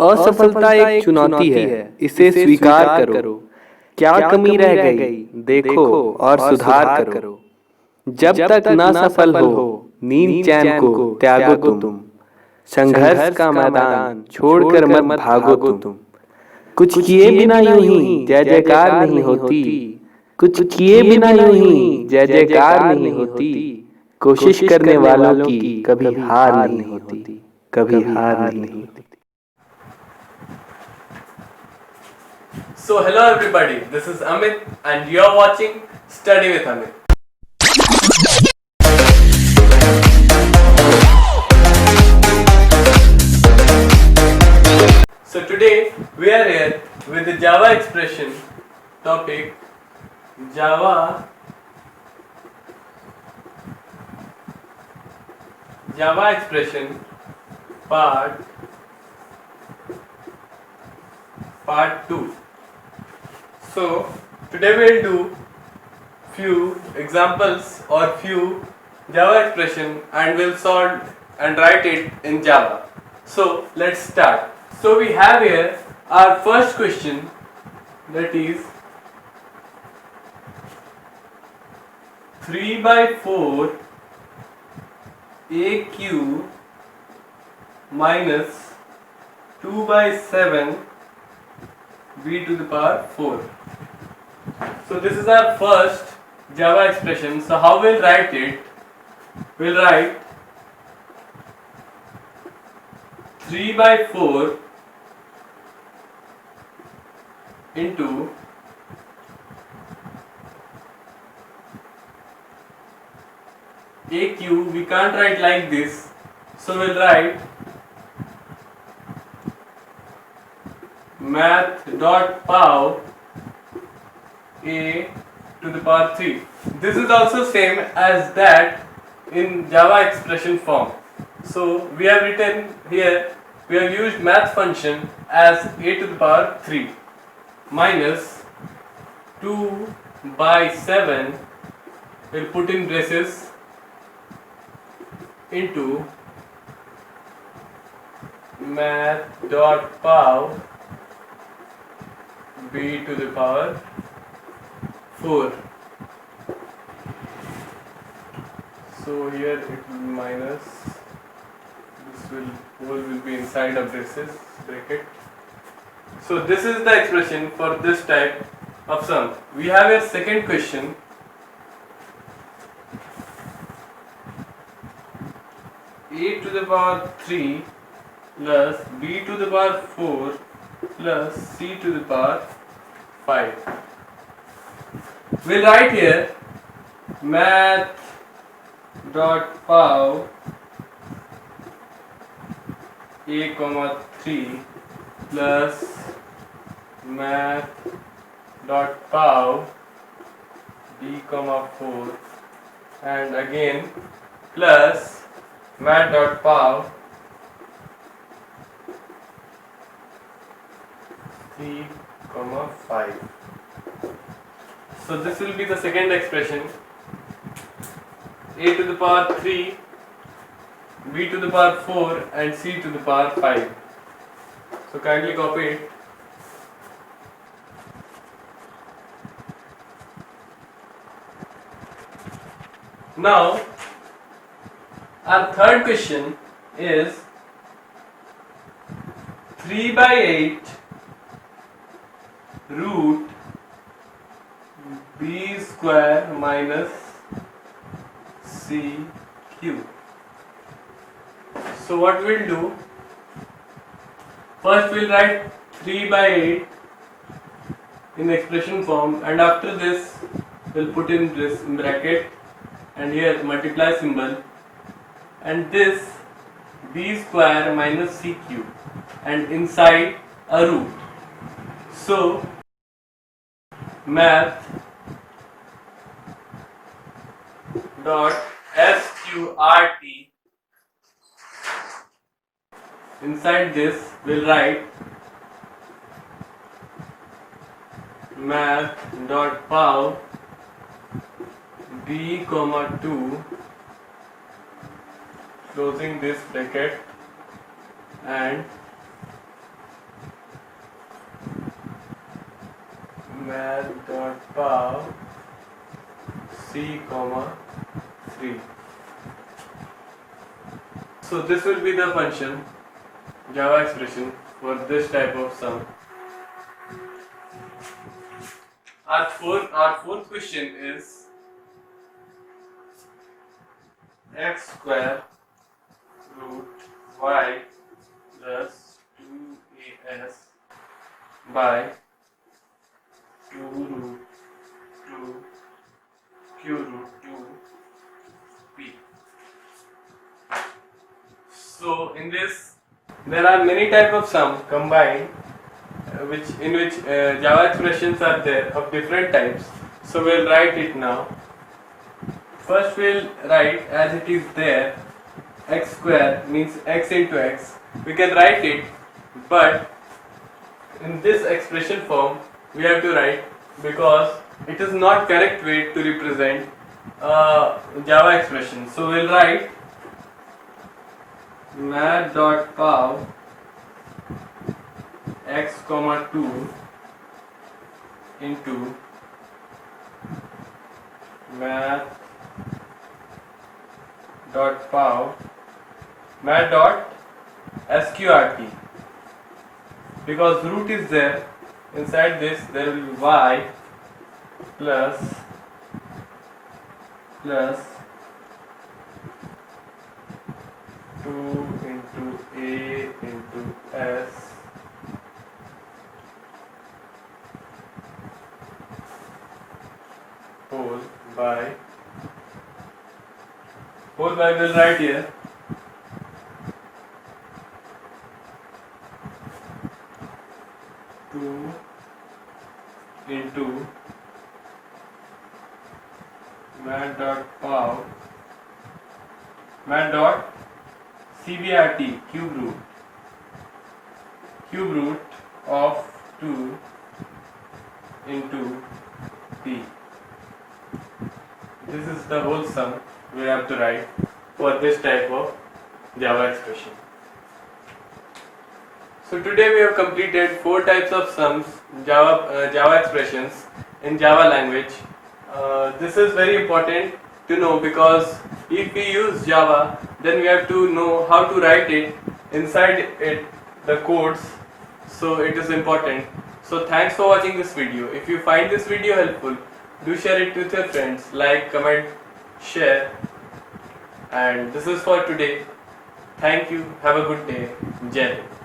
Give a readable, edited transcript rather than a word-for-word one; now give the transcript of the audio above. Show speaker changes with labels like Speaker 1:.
Speaker 1: असफलता एक चुनौती है, इसे स्वीकार करो। क्या कमी रह गई, देखो और सुधार करो। जब तक ना सफल हो, नींद चैन को त्यागो तुम। संघर्ष का मैदान छोड़कर मत भागो तुम। कुछ किए बिना यूं ही जय जयकार नहीं होती। कुछ किए बिना यूं ही जय जयकार नहीं होती। कोशिश करने वालों की कभी हार नहीं होती, कभी हार नहीं होती।
Speaker 2: So hello everybody, this is Amit and you are watching Study with Amit. So today we are here with the Java expression topic Java expression part 2. So today we will do few examples or few Java expression and we'll solve and write it in Java. So let's start. So we have here our first question, that is 3/4 AQ minus 2/7 b to the power 4. So this is our first Java expression. So how we'll write it? We'll write 3/4 into AQ. We can't write like this, so we'll write math.pow a to the power 3. This is also same as that in Java expression form. So we have written here, we have used math function as a to the power 3 minus 2/7, we'll put in braces, into math.pow b to the power 4. So here it will minus, this will be inside of braces bracket. So this is the expression for this type of sum. We have a second question. A to the power 3 plus b to the power 4 plus c to the power 5. We'll write here math.pow a comma 3 plus math.pow b comma 4 and again plus math.pow c comma 5. So this will be the second expression, a to the power 3, b to the power 4 and c to the power 5. So kindly copy it. Now our third question is 3/8 root b square minus c cube. So what we'll do, first we'll write 3/8 in expression form and after this we'll put in this bracket and here multiply symbol and this b square minus c cube and inside a root. So math dot sqrt, inside this we'll write math.pow b comma 2 closing this bracket and math.pow c comma 3. So this will be the function Java expression for this type of sum. Our fourth question is x square root y plus 2as by 2 root 2 q root 2 p. So in this there are many type of sum combined in which Java expressions are there of different types. So we'll write it now. First we'll write as it is there, x square means x into x. We can write it, but in this expression form we have to write because it is not correct way to represent Java expression. So we'll write math.pow x comma 2 into math.pow math.sqrt, because root is there. Inside this there will be y plus 2 into a into s whole by will write here 2 into math.pow math.cbrt cube root of 2 into p. This is the whole sum we have to write for this type of Java expression. So today we have completed 4 types of sums, Java expressions in Java language. This is very important to know because if we use Java, then we have to know how to write it inside it, the codes. So it is important. So thanks for watching this video. If you find this video helpful, do share it with your friends, like, comment, share. And this is for today. Thank you. Have a good day. Jai Hind.